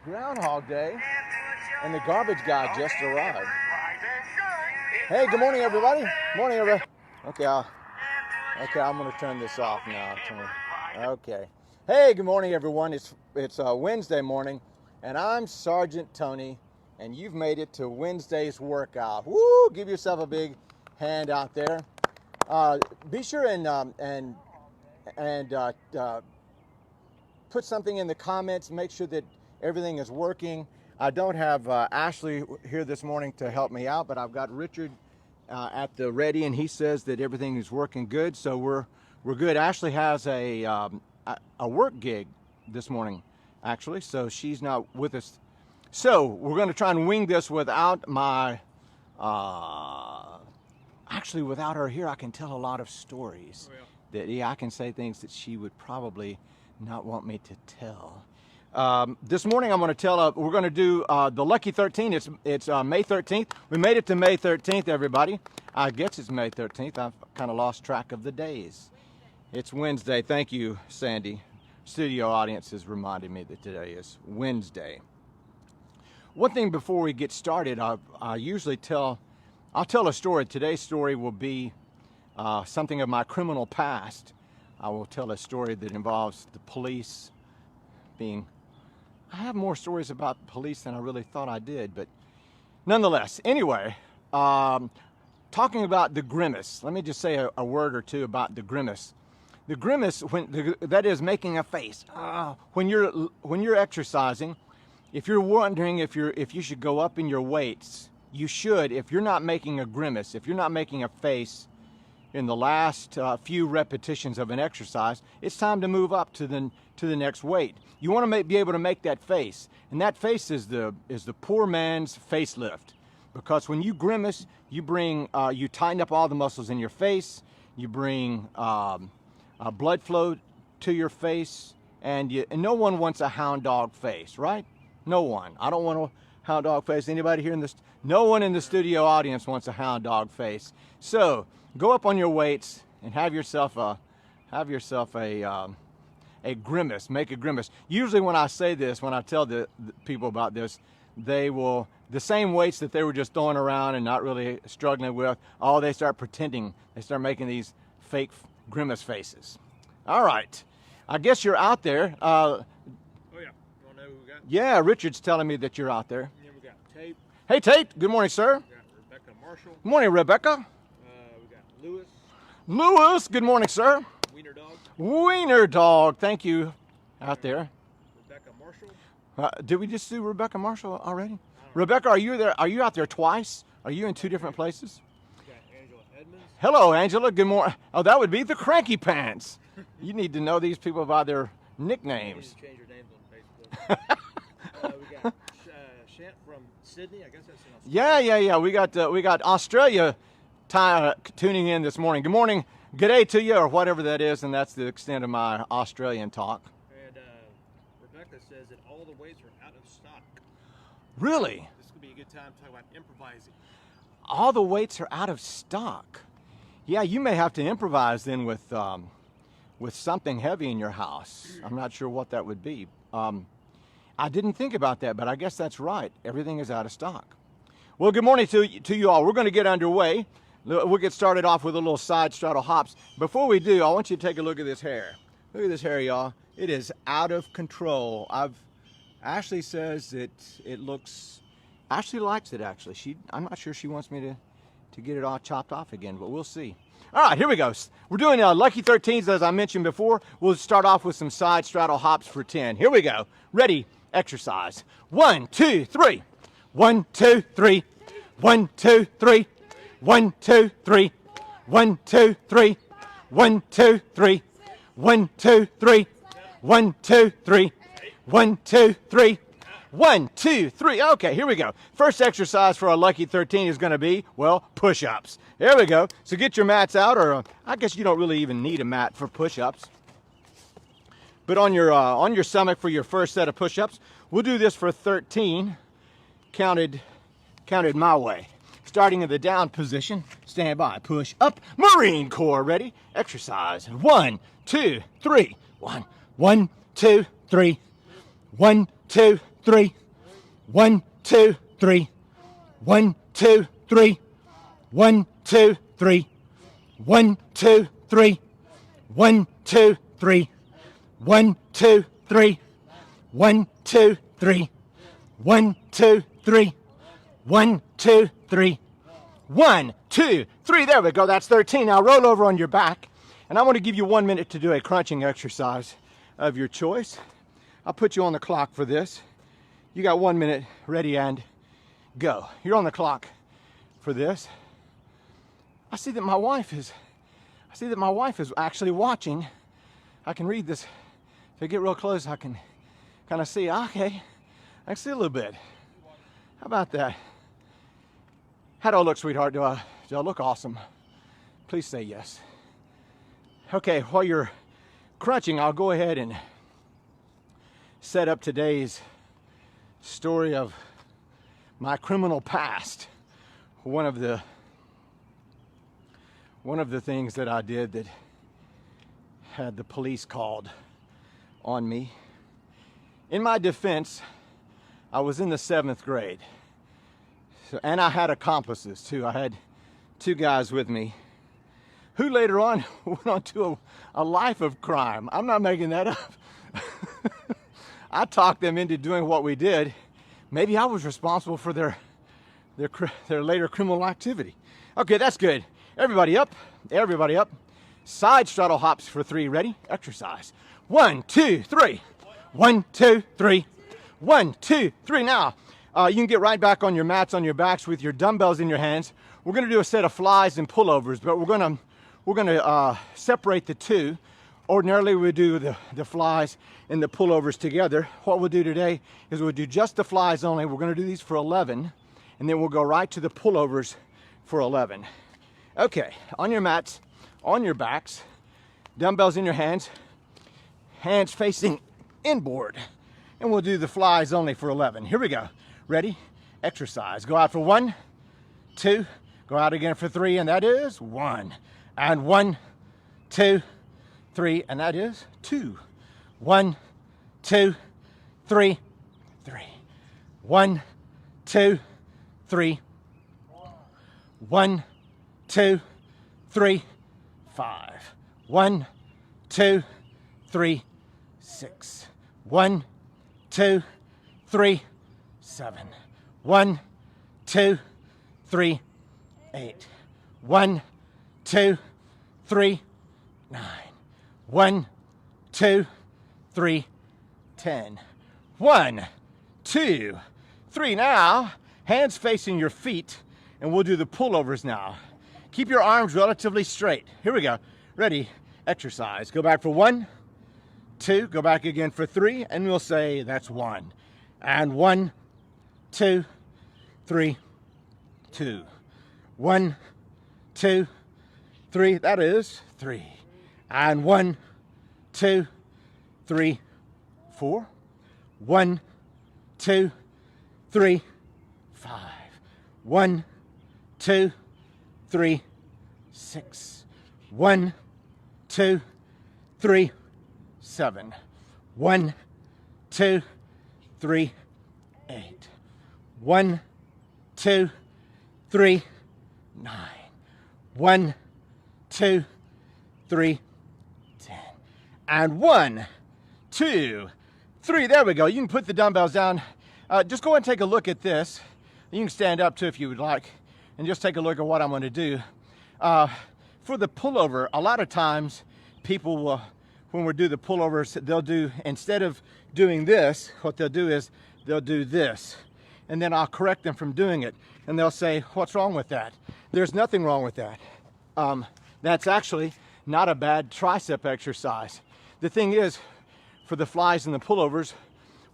Groundhog Day, and the garbage guy just arrived. Hey, good morning, everybody. Morning, everybody. Okay, I'm going to turn this off now. Okay. Hey, good morning, everyone. It's Wednesday morning, and I'm Sergeant Tony, and you've made it to Wednesday's workout. Woo! Give yourself a big hand out there. Be sure and put something in the comments. Make sure that everything is working. I don't have Ashley here this morning to help me out, but I've got Richard at the ready, and he says that everything is working good, so we're good. Ashley has a work gig this morning, actually, so she's not with us. So we're going to try and wing this without my actually without her here. I can tell a lot of stories. Oh, yeah. I can say things that she would probably not want me to tell. This morning I'm going to tell, we're going to do the Lucky 13. It's May 13th. We made it to May 13th, everybody. I guess it's May 13th. I've kind of lost track of the days. It's Wednesday. Thank you, Sandy. Studio audience has reminded me that today is Wednesday. One thing before we get started, I usually I'll tell a story. Today's story will be something of my criminal past. I will tell a story that involves the police being... I have more stories about police than I really thought I did, but nonetheless. Anyway, talking about the grimace. Let me just say a word or two about the grimace. The grimace, that is making a face. When you're exercising, if you're wondering if you should go up in your weights, you should. If you're not making a grimace, if you're not making a face in the last few repetitions of an exercise, it's time to move up to the next weight. You want to be able to make that face, and that face is the poor man's facelift, because when you grimace, you tighten up all the muscles in your face. You bring blood flow to your face, and no one wants a hound dog face, right? No one. I don't want a hound dog face. Anybody here no one in the studio audience wants a hound dog face. So go up on your weights and have yourself a grimace. Make a grimace. Usually when I say this, when I tell the people about this, they will, the same weights that they were just throwing around and not really struggling with, they start pretending. They start making these fake grimace faces. All right. I guess you're out there. Oh, yeah. You want to know who we got? Yeah, Richard's telling me that you're out there. Yeah, we got Tate. Hey, Tate. Good morning, sir. We got Rebecca Marshall. Good morning, Rebecca. We got Lewis. Lewis. Good morning, sir. Wiener Dog. Wiener Dog. Thank you. Out there. Rebecca Marshall. Did we just do Rebecca Marshall already? Rebecca, are you there? Are you out there twice? Are you in two different places? We got Angela Edmonds. Hello, Angela. Good morning. Oh, that would be the Cranky Pants. You need to know these people by their nicknames. You need to change your names on Facebook. We got Shant from Sydney. I guess that's in Australia. Yeah. We got Australia tuning in this morning. Good morning. Good day to you, or whatever that is, and that's the extent of my Australian talk. And Rebecca says that all the weights are out of stock. Really? This could be a good time to talk about improvising. All the weights are out of stock. Yeah, you may have to improvise then with something heavy in your house. I'm not sure what that would be. I didn't think about that, but I guess that's right. Everything is out of stock. Well, good morning to you all. We're going to get underway. We'll get started off with a little side straddle hops. Before we do, I want you to take a look at this hair. Look at this hair, y'all. It is out of control. Ashley says that it looks... Ashley likes it, actually. I'm not sure she wants me to get it all chopped off again, but we'll see. All right, here we go. We're doing Lucky 13s, as I mentioned before. We'll start off with some side straddle hops for 10. Here we go. Ready, exercise. 1, 2, 3. 1, 2, 3. 1, 2, 3. 1, 2, 3. 1, 2, 3. 1, 2, 3. 1, 2, 3. 1, 2, 3. 1, 2, 3. 1, 2, 3. Okay, here we go. First exercise for a Lucky 13 is going to be, well, push-ups. There we go. So get your mats out, or I guess you don't really even need a mat for push-ups. But on your stomach for your first set of push-ups, we'll do this for 13, counted my way. Starting in the down position, stand by, push up, Marine Corps, ready? Exercise. 1, 2, 3. 1, 1, 2, 3. 1, 2, 3. 1, 2, 3. 1, 2, 3. 1, 2, 3. 1, 2, 3. 1, 2, 3. 1, 2, 3. 1, 2, 3. 1, 2, 3. 1, 2, 3. 1, 2, 3. There we go. That's 13. Now roll over on your back. And I want to give you 1 minute to do a crunching exercise of your choice. I'll put you on the clock for this. You got 1 minute, ready and go. You're on the clock for this. I see that my wife is actually watching. I can read this. If I get real close, I can kind of see. Okay, I can see a little bit. How about that? How do I look, sweetheart? Do I look awesome? Please say yes. Okay, while you're crunching, I'll go ahead and set up today's story of my criminal past. One of the things that I did that had the police called on me. In my defense, I was in the 7th grade. And I had accomplices too. I had 2 guys with me who later on went on to a life of crime. I'm not making that up. I talked them into doing what we did. Maybe I was responsible for their later criminal activity. Okay, that's good. Everybody up. Everybody up. Side straddle hops for 3. Ready? Exercise. 1, 2, 3. 1, 2, 3. 1, 2, 3. Now, you can get right back on your mats, on your backs with your dumbbells in your hands. We're going to do a set of flies and pullovers, but we're going to separate the two. Ordinarily, we do the flies and the pullovers together. What we'll do today is we'll do just the flies only. We're going to do these for 11, and then we'll go right to the pullovers for 11. Okay, on your mats, on your backs, dumbbells in your hands facing inboard, and we'll do the flies only for 11. Here we go. Ready? Exercise. Go out for 1, 2, go out again for 3, and that is 1. And 1, 2, 3, and that is 2. 1, 2, 3, 3. 1, 2, 3. 1, 2, 3, 5. 1, 2, 3, 6. 1, 2, 3, 7. 1, 2, 3, 8. 1, 2, 3, 9. 1, 2, 3, 10. 1, 2, 3. Now, hands facing your feet, and we'll do the pullovers now. Keep your arms relatively straight. Here we go. Ready? Exercise. Go back for 1, 2, go back again for 3, and we'll say that's 1. And 1, 2, 3, 2. 1, 2, 3, that is 3. And 1, 2, 3, 4. 1, 2, 3, 5. 1, 2, 3, 6. 1, 2, 3, 7. 1, 2, 3, 8. 1, 2, 3, 9. 1, 2, 3, 10. And 1, 2, 3. There we go. You can put the dumbbells down. Just go and take a look at this. You can stand up too if you would like, and just take a look at what I'm going to do. For the pullover, a lot of times people will, when we do the pullovers, they'll do, instead of doing this, what they'll do is they'll do this. And then I'll correct them from doing it. And they'll say, what's wrong with that? There's nothing wrong with that. That's actually not a bad tricep exercise. The thing is, for the flies and the pullovers,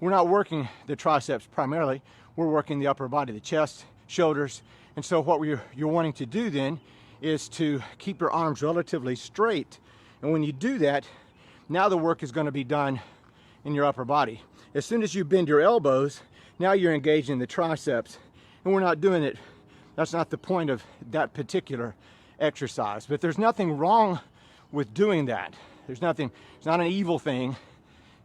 we're not working the triceps primarily. We're working the upper body, the chest, shoulders. And so what you're wanting to do then is to keep your arms relatively straight. And when you do that, now the work is going to be done in your upper body. As soon as you bend your elbows, now you're engaging the triceps. And we're not doing it. That's not the point of that particular exercise. But there's nothing wrong with doing that. There's nothing, it's not an evil thing.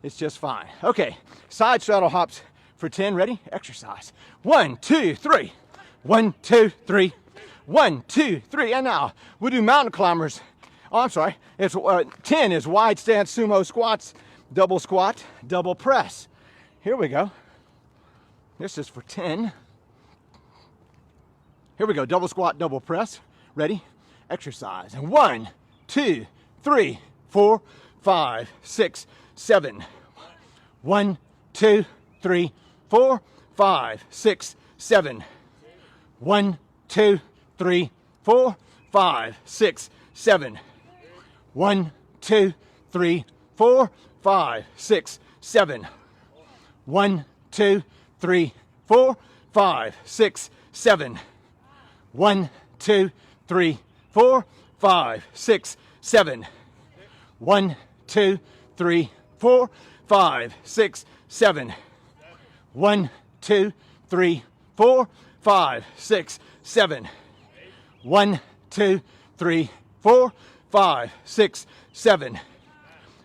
It's just fine. Okay, side straddle hops for 10. Ready? Exercise. 1, 2, 3. 1, 2, 3. 1, 2, 3. And now we'll do mountain climbers. Oh, I'm sorry. It's 10 is wide stance sumo squats, double squat, double press. Here we go. This is for 10. Here we go. Double squat, double press. Ready? Exercise. And 1, 2, 3, 4, 5, 6, 7. 1, 2, 3, 4, 5, 6, 7. 1, 2, 3, 4, 5, 6, 7. 1, 2, 3, 4, 5, 6, 7. 1, 2, 3, 4, 5, 6, 7. 1, 2, 3, 4, 5, 6, 7. 1, 2, 3, 4, 5, 6, 7. 1, 2, 3, 4, 5, 6, 7. 1, 2, 3, 4, 5, 6, 7.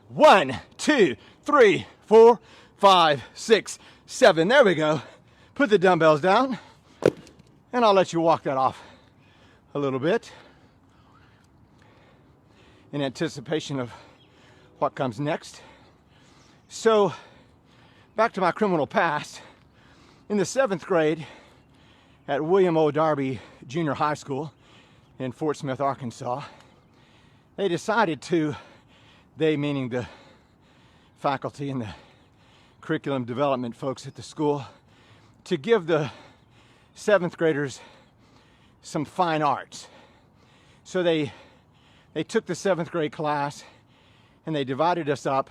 1, 2, 3, 4, 5, 6, 7. There we go. Put the dumbbells down, and I'll let you walk that off a little bit in anticipation of what comes next. So, back to my criminal past. In the 7th grade at William O. Darby Junior High School in Fort Smith, Arkansas, they decided to, they meaning the faculty and the curriculum development folks at the school, to give the 7th graders some fine arts. So they took the 7th grade class and they divided us up,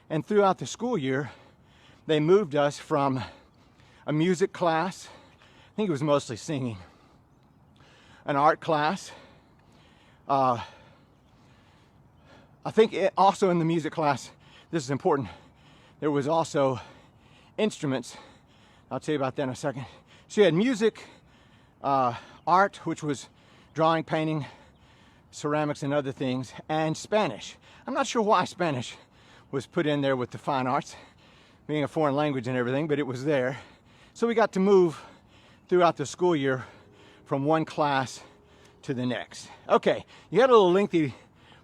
and throughout the school year they moved us from a music class, I think it was mostly singing, an art class, I think also in the music class, this is important, there was also instruments. I'll tell you about that in a second. So you had music, art, which was drawing, painting, ceramics and other things, and Spanish. I'm not sure why Spanish was put in there with the fine arts, being a foreign language and everything, but it was there. So we got to move throughout the school year from one class to the next. Okay, you had a little lengthy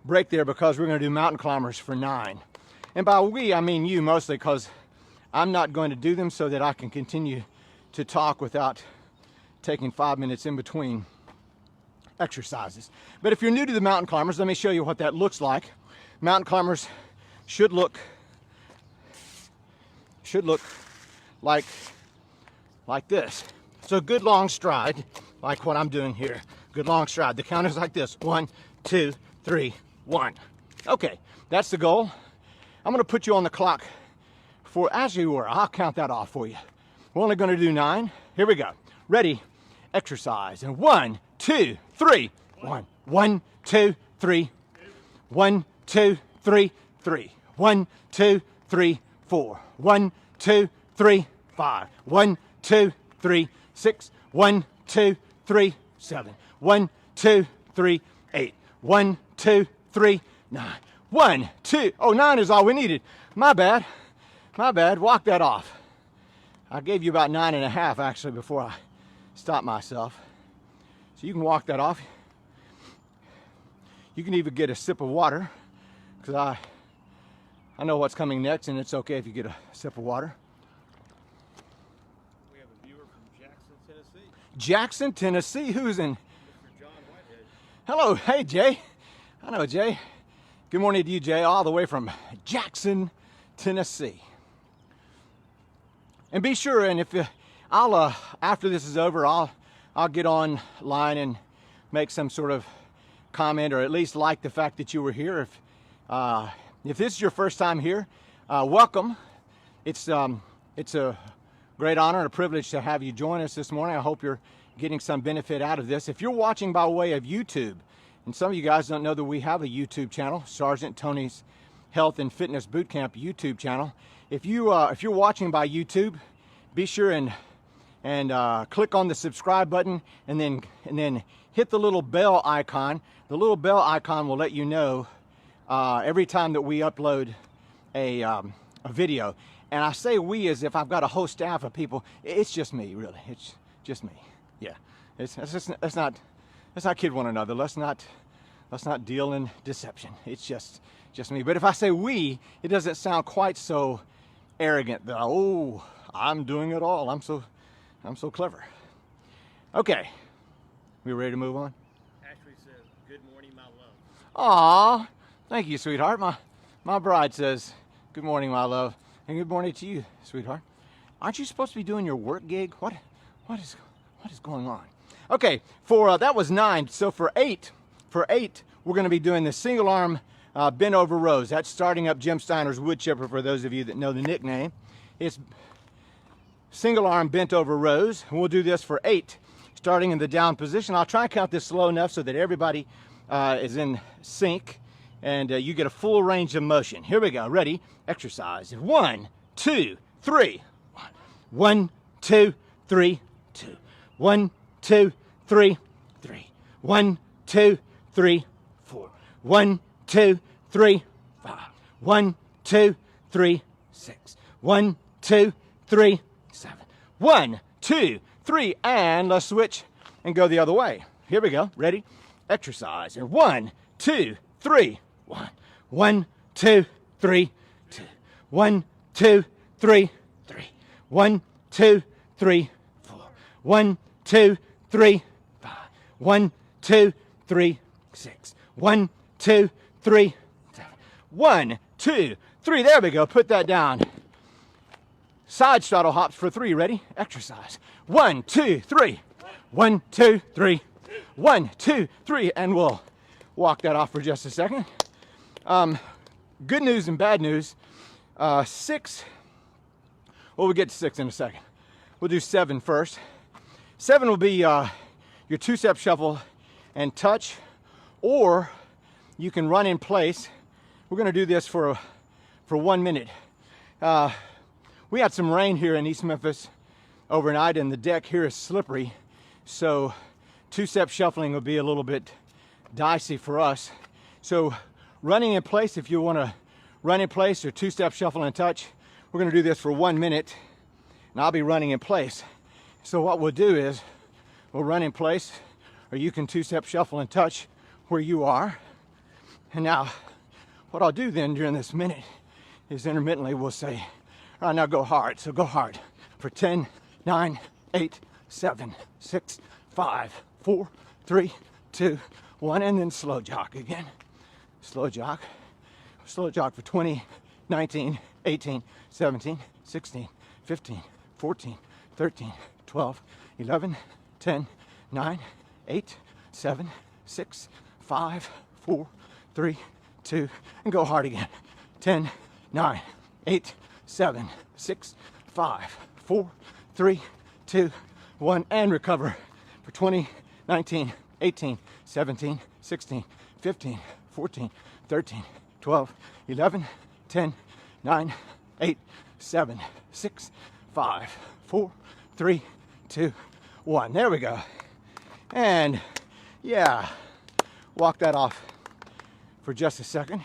break there because we're going to do mountain climbers for 9. And by we, I mean you mostly, because I'm not going to do them so that I can continue to talk without taking 5 minutes in between exercises. But if you're new to the mountain climbers, let me show you what that looks like. Mountain climbers should look like this. So good long stride, like what I'm doing here. Good long stride. The count is like this. 1, 2, 3, 1. Okay, that's the goal. I'm going to put you on the clock for as you were. I'll count that off for you. We're only going to do 9. Here we go. Ready? Exercise. And 1, 2, 3. 1, 1, 2, 3. 1, 2, 3, 3. 1, 2, 3, 4. 1, 2, 3, 5. 1, 2, 3, 6. 1, 2, 3, 7. 1, 2, 3, 8. 1, 2, 3, 9. 1, 2. Oh, 9 is all we needed. My bad. My bad. Walk that off. I gave you about 9.5 actually before I stopped myself. So you can walk that off. You can even get a sip of water, because I know what's coming next, and it's okay if you get a sip of water. We have a viewer from Jackson, Tennessee. Jackson, Tennessee. Who's in? Mr. John Whitehead. Hello. Hey, Jay. I know Jay. Good morning to you, Jay, all the way from Jackson, Tennessee. And be sure, and if I'll after this is over, I'll get online and make some sort of comment, or at least like the fact that you were here. If this is your first time here, welcome. It's a great honor and a privilege to have you join us this morning. I hope you're getting some benefit out of this. If you're watching by way of YouTube, and some of you guys don't know that we have a YouTube channel, Sergeant Tony's Health and Fitness Bootcamp YouTube channel. If you're watching by YouTube, be sure and click on the subscribe button, and then hit the little bell icon. The little bell icon will let you know every time that we upload a video. And I say we as if I've got a whole staff of people. It's just me, really. It's just me. Yeah. Let's not kid one another. Let's not deal in deception. It's just me. But if I say we, it doesn't sound quite so arrogant that, oh, I'm doing it all. I'm so clever. Okay. We ready to move on? Actually says, "Good morning, my love." Aw, thank you, sweetheart. My bride says, "Good morning, my love," and good morning to you, sweetheart. Aren't you supposed to be doing your work gig? What is going on? Okay, for that was 9. So for 8, we're going to be doing the single arm bent over rows. That's starting up Jim Steiner's wood chipper. For those of you that know the nickname, it's single arm bent over rows. And we'll do this for 8, starting in the down position. I'll try and count this slow enough so that everybody is in sync and you get a full range of motion. Here we go. Ready? Exercise. 1, 2, 3. 1, 2, 3, 2. 1, 2, 3, 3. 1, 2, 3, 4. 1, 2, 3, 5. 1, 2, 3, 6. 1, 2, 3, 7. 1, 2, 3, and let's switch and go the other way. Here we go. Ready? Exercise. And 1, 2, 3. 1, 1, 2, 3, 2. 1, 2, 3, 3. 1, 2, 3, 4. 1, 2, 3, 5. 1, 2, 3, 6. 1, 2, 3, 7. 1, 2, 3. There we go. Put that down. Side straddle hops for 3. Ready? Exercise. 1, 2, 3. 1, 2, 3. 1, 2, 3. And we'll walk that off for just a second. Good news and bad news. 6. Well, we'll get to 6 in a second. We'll do 7 first. 7 will be your 2-step shuffle and touch, or you can run in place. We're going to do this for 1 minute. We had some rain here in East Memphis overnight, and the deck here is slippery, so 2-step shuffling will be a little bit dicey for us. So running in place, if you want to run in place or 2-step shuffle and touch, we're going to do this for 1 minute, and I'll be running in place. So what we'll do is we'll run in place, or you can 2-step shuffle and touch where you are. And now what I'll do then during this minute is intermittently we'll say, all right, now go hard. So go hard for 10, 9, 8, 7, 6, 5, 4, 3, 2, 1, and then slow jog again. Slow jog for 20, 19, 18, 17, 16, 15, 14, 13, 12, 11, 10, 9, 8, 7, 6, 5, 4, 3, 2, and go hard again. 10, 9, 8, 7, 6, 5, 4, 3, 2, 1, and recover for 20, 19, 18, 17, 16, 15, 14, 13, 12, 11, 10, 9, 8, 7, 6, 5, 4, 3, 2, 1. There we go. And yeah, walk that off for just a second.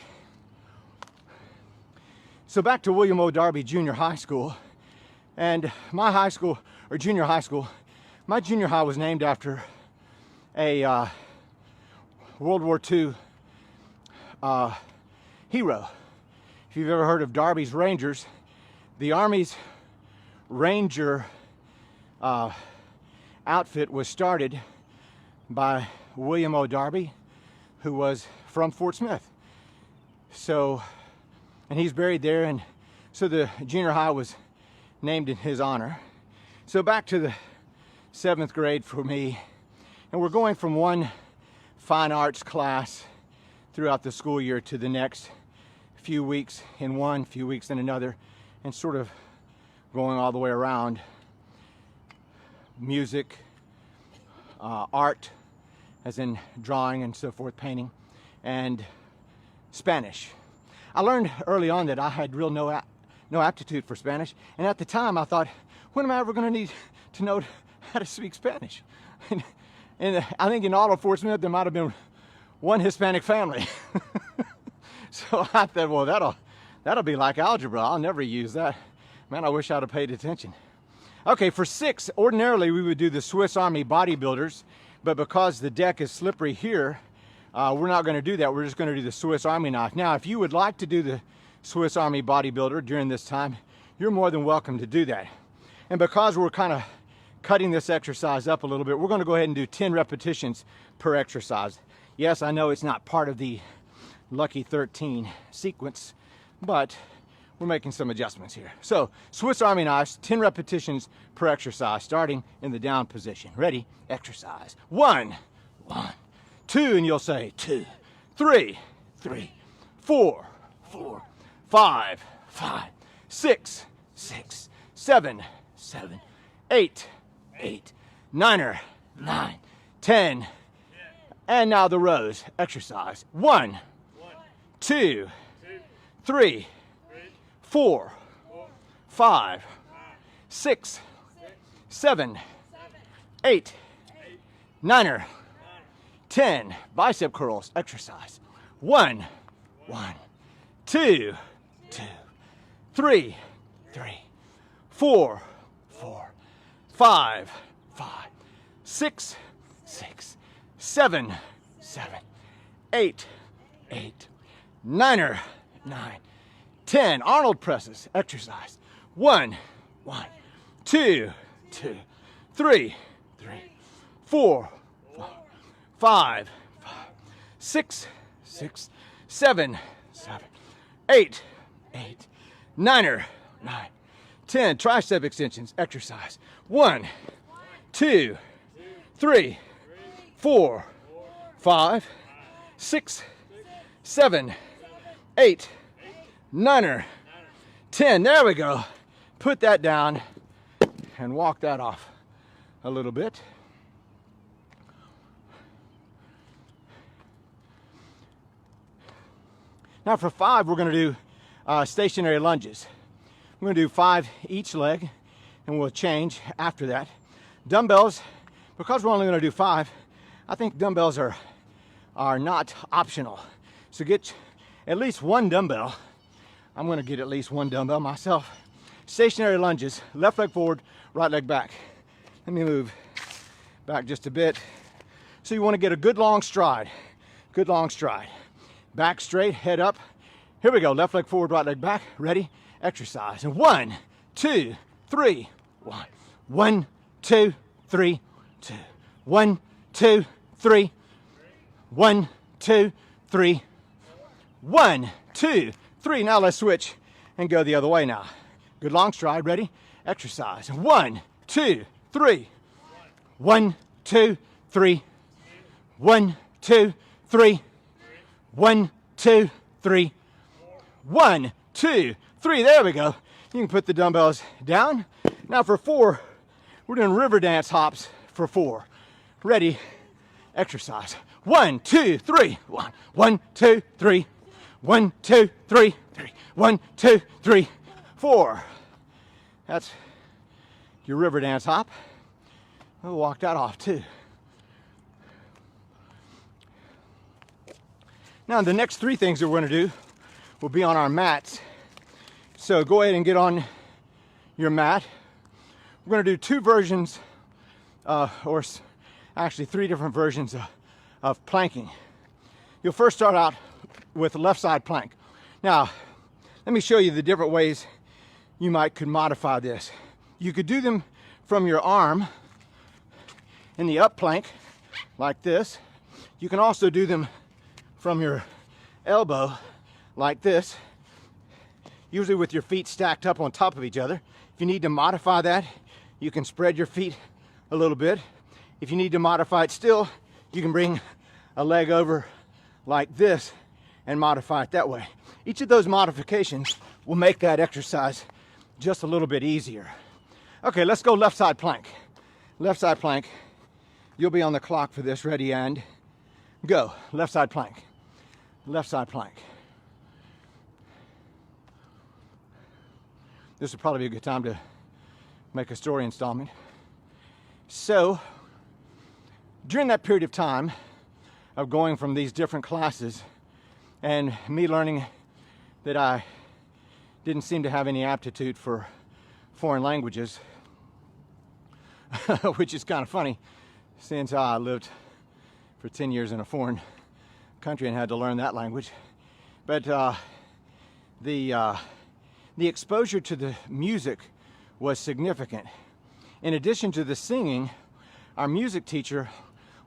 So back to William O. Darby Junior High School. And my high school, or junior high school, my junior high was named after a World War II hero. If you've ever heard of Darby's Rangers, the Army's Ranger outfit was started by William O. Darby, who was from Fort Smith. So, and he's buried there, and so the junior high was named in his honor. So back to the 7th grade for me, and we're going from one fine arts class throughout the school year to the next, few weeks in one, few weeks in another, and sort of going all the way around. Music, art, as in drawing and so forth, painting, and Spanish. I learned early on that I had no aptitude for Spanish, and at the time I thought, when am I ever going to need to know how to speak Spanish? And I think in all of Fort Smith there might have been one Hispanic family. So I thought, well, that'll be like algebra. I'll never use that. Man, I wish I'd have paid attention. Okay, for 6, ordinarily we would do the Swiss Army bodybuilders, but because the deck is slippery here, we're not going to do that. We're just going to do the Swiss Army knife. Now, if you would like to do the Swiss Army bodybuilder during this time, you're more than welcome to do that. And because we're kind of cutting this exercise up a little bit, we're going to go ahead and do 10 repetitions per exercise. Yes, I know it's not part of the Lucky 13 sequence, but we're making some adjustments here. So, Swiss Army knives, 10 repetitions per exercise, starting in the down position. Ready? Exercise. 1, 1, 2, and you'll say 2, 3, 3, 4, 4, 5, 5, 6, 6, 7, 7, 8, 8, 9, 9, 10, and now the rows. Exercise. 1, 2, 3, 4, 5, 6, 7, 8, 9, 10. Bicep curls. Exercise. 1, 1, 2, 2, 3, 3, 4, 4, 5, 5, 6, 6, 7, 7, 8, 8, 9, 9, 10. Arnold presses. Exercise. 1, 1, 2, 2, 3, 3, 4, 4, 5, 5, 6, 6, 7, 7, 8, 8, 9, 9, 10. Tricep extensions. Exercise. 1, 2, 3, 4, 5, 6, 7, 8, 9, 10. There we go. Put that down and walk that off a little bit. Now for 5, we're going to do stationary lunges. We're going to do 5 each leg, and we'll change after that. Dumbbells, because we're only going to do 5, I think dumbbells are not optional. So get at least 1 dumbbell. I'm going to get at least 1 dumbbell myself. Stationary lunges, left leg forward, right leg back. Let me move back just a bit. So you want to get a good long stride. Good long stride. Back straight, head up. Here we go. Left leg forward, right leg back. Ready? Exercise. And 1, 2, 3, 1. 1, 2, 3, 2. 1, 2, 3. 1, 2, 3. 1, 2, 3. Now let's switch and go the other way now. Good long stride. Ready? Exercise. 1, 2, 3. 1, 2, 3. 1, 2, 3. 1, 2, 3. 1, 2, 3. There we go. You can put the dumbbells down. Now for 4, we're doing river dance hops for 4. Ready? Exercise. 1, 2, 3. 1, 1, 2, 3. 1, 2, 3. 3. 1, 2, 3. 4. That's your river dance hop. We'll walk that off too. Now the next 3 things that we're going to do will be on our mats. So go ahead and get on your mat. We're going to do 2 versions, or actually 3 different versions of planking. You'll first start out with the left side plank. Now, let me show you the different ways you could modify this. You could do them from your arm in the up plank, like this. You can also do them from your elbow, like this, usually with your feet stacked up on top of each other. If you need to modify that, you can spread your feet a little bit. If you need to modify it still, you can bring a leg over like this and modify it that way. Each of those modifications will make that exercise just a little bit easier. Okay, let's go left side plank. Left side plank. You'll be on the clock for this. Ready and go. Left side plank. Left side plank. This would probably be a good time to make a story installment. So, during that period of time of going from these different classes and me learning that I didn't seem to have any aptitude for foreign languages, which is kind of funny since I lived for 10 years in a foreign country and had to learn that language. But the exposure to the music was significant. In addition to the singing, our music teacher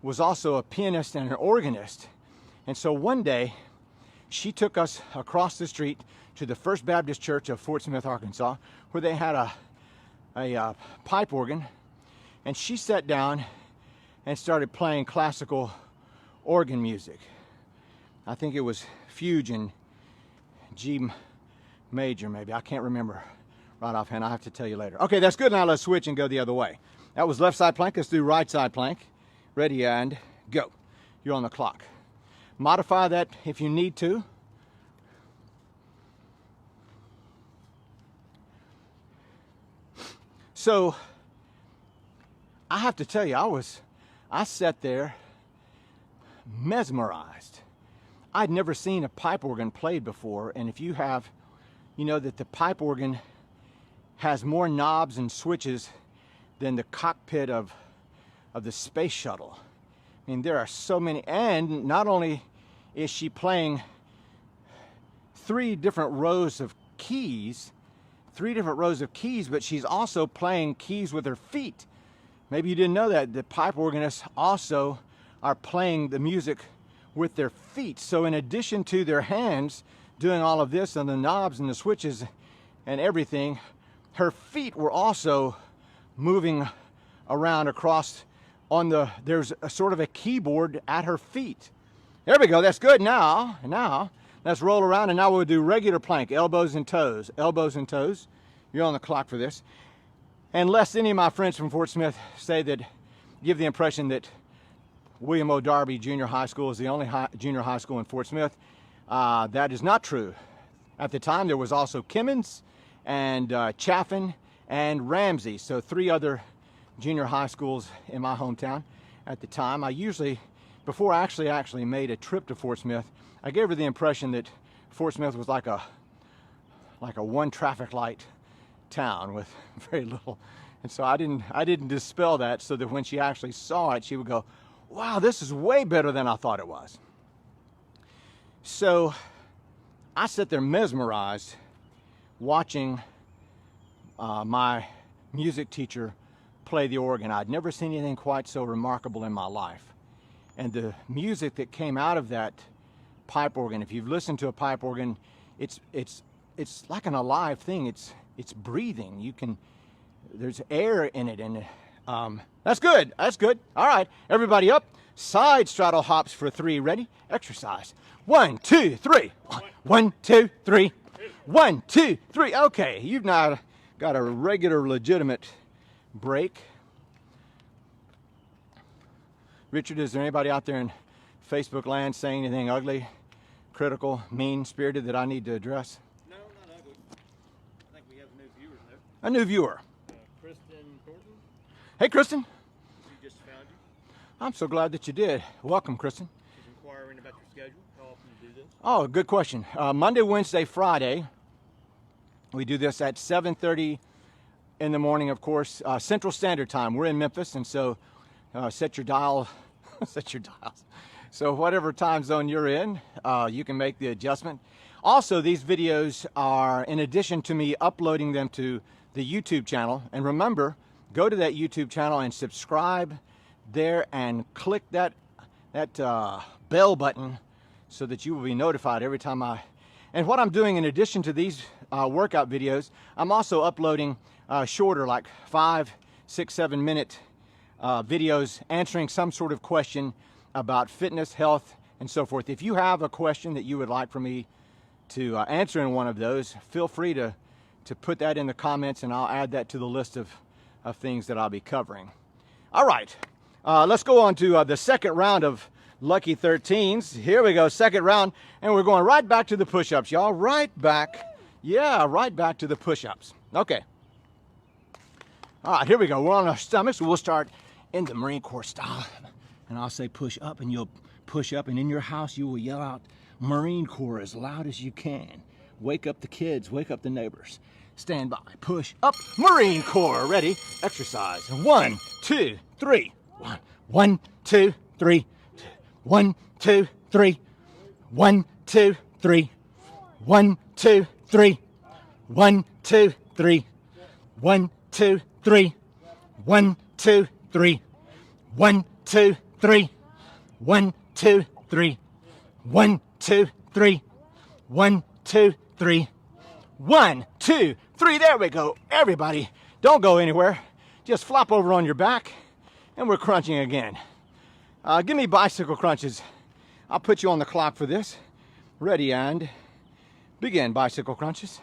was also a pianist and an organist. And so one day, she took us across the street to the First Baptist Church of Fort Smith, Arkansas, where they had a pipe organ. And she sat down and started playing classical organ music. I think it was Fugue in G major, maybe. I can't remember right offhand. I'll have to tell you later. Okay, that's good. Now let's switch and go the other way. That was left side plank. Let's do right side plank. Ready and go. You're on the clock. Modify that if you need to. So, I have to tell you, I sat there mesmerized. I'd never seen a pipe organ played before, and if you have, you know that the pipe organ has more knobs and switches than the cockpit of the space shuttle. I mean, there are so many, and not only is she playing 3 different rows of keys, but she's also playing keys with her feet. Maybe you didn't know that. The pipe organists also are playing the music with their feet. So in addition to their hands doing all of this and the knobs and the switches and everything, her feet were also moving around across there's a sort of a keyboard at her feet. There we go, that's good. Now, let's roll around, and now we'll do regular plank, elbows and toes. Elbows and toes. You're on the clock for this. And lest any of my friends from Fort Smith give the impression that William O. Darby Junior High School is the only junior high school in Fort Smith, that is not true. At the time, there was also Kimmons and Chaffin and Ramsey, so 3 other junior high schools in my hometown at the time. I usually, before I actually made a trip to Fort Smith, I gave her the impression that Fort Smith was like a 1 traffic light town with very little, and so I didn't dispel that, so that when she actually saw it, she would go, wow, this is way better than I thought it was. So I sat there mesmerized watching my music teacher play the organ. I'd never seen anything quite so remarkable in my life. And the music that came out of that pipe organ, if you've listened to a pipe organ, it's like an alive thing. It's breathing. There's air in it, and that's good. That's good. All right, everybody up. Side straddle hops for 3. Ready? Exercise. 1, 2, 3. 1, 2, 3. 1, 2, 3. Okay, you've now got a regular, legitimate break. Richard, is there anybody out there in Facebook land saying anything ugly, critical, mean-spirited that I need to address? No, not ugly. I think we have a new viewer there. A new viewer. Kristen Thornton. Hey, Kristen. She just found you. I'm so glad that you did. Welcome, Kristen. She's inquiring about your schedule. How often do you do this? Oh, good question. Monday, Wednesday, Friday. We do this at 7:30 in the morning, of course, Central Standard Time. We're in Memphis, and so set your dial, set your dials. So whatever time zone you're in, you can make the adjustment. Also, these videos are, in addition to me uploading them to the YouTube channel, and remember, go to that YouTube channel and subscribe there and click that bell button so that you will be notified every time and what I'm doing in addition to these workout videos, I'm also uploading shorter, like 5, 6, 7 minute videos answering some sort of question about fitness, health, and so forth. If you have a question that you would like for me to answer in one of those, feel free to put that in the comments, and I'll add that to the list of things that I'll be covering. All right, let's go on to the second round of Lucky 13s. Here we go, second round, and we're going right back to the push-ups, y'all. Right back, yeah, right back to the push-ups. Okay. All right, here we go. We're on our stomachs, so we'll start in the Marine Corps style. And I'll say push up, and you'll push up, and in your house you will yell out Marine Corps as loud as you can. Wake up the kids, wake up the neighbors. stand by, push up, Marine Corps, ready, exercise, 1, 2, 3, 1, 2, 3, 1, 2, 3, 1, 2, 3, 1, 2, 3, 1, 2, 3, 1, 2, 3, 1, 2, 3, 1, 2, 3, 1, 2, 3, 1, 2, 3, 1, 2, 3, 1, 2, 3. There we go. Everybody, don't go anywhere. Just flop over on your back, and we're crunching again. Give me bicycle crunches. I'll put you on the clock for this. Ready and begin bicycle crunches.